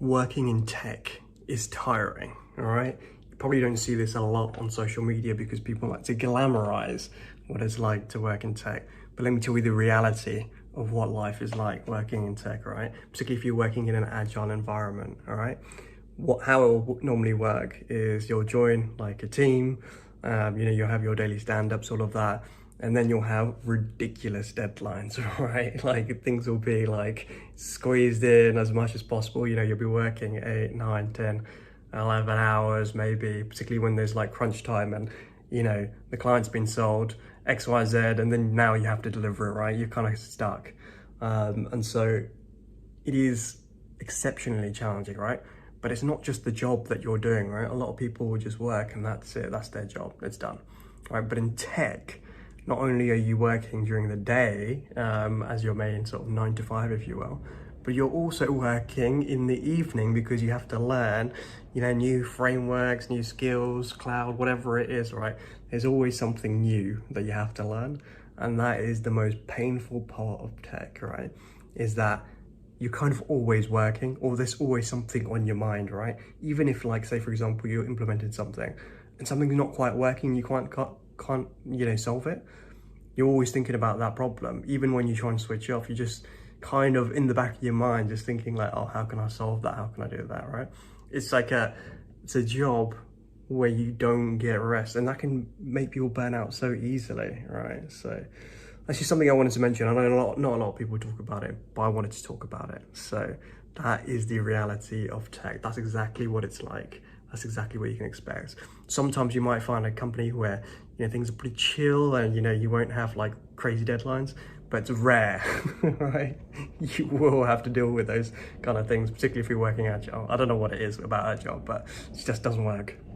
working in tech is tiring, all right? You probably don't see this a lot on social media because people like to glamorize what it's like to work in tech. But let me tell you the reality of what life is like working in tech, right? Particularly if you're working in an agile environment, all right? How it will normally work is you'll join like a team, you'll have your daily stand-ups, all of that, and then you'll have ridiculous deadlines, right? Like things will be like squeezed in as much as possible. You'll be working 8, 9, 10, 11 hours maybe, particularly when there's like crunch time and the client's been sold X, Y, Z, and then now you have to deliver it, right? You're kind of stuck. And so it is exceptionally challenging, right? But it's not just the job that you're doing, right? A lot of people will just work and that's it, that's their job, it's done, right? But in tech, not only are you working during the day as your main sort of 9 to 5, if you will, but you're also working in the evening because you have to learn, new frameworks, new skills, cloud, whatever it is, right? There's always something new that you have to learn. And that is the most painful part of tech, right? Is that you're kind of always working, or there's always something on your mind, right? Even if, like, say for example, you're implementing something and something's not quite working, you can't solve it. You're always thinking about that problem. Even when you try and switch off, you're just kind of in the back of your mind, just thinking like, oh, how can I solve that? How can I do that, right? It's like it's a job where you don't get rest, and that can make people burn out so easily, right? So that's just something I wanted to mention. I know not a lot of people talk about it, but I wanted to talk about it. So that is the reality of tech. That's exactly what it's like. That's exactly what you can expect. Sometimes you might find a company where things are pretty chill and you won't have like crazy deadlines, but it's rare, right? You will have to deal with those kind of things, particularly if you're working agile. I don't know what it is about agile, but it just doesn't work.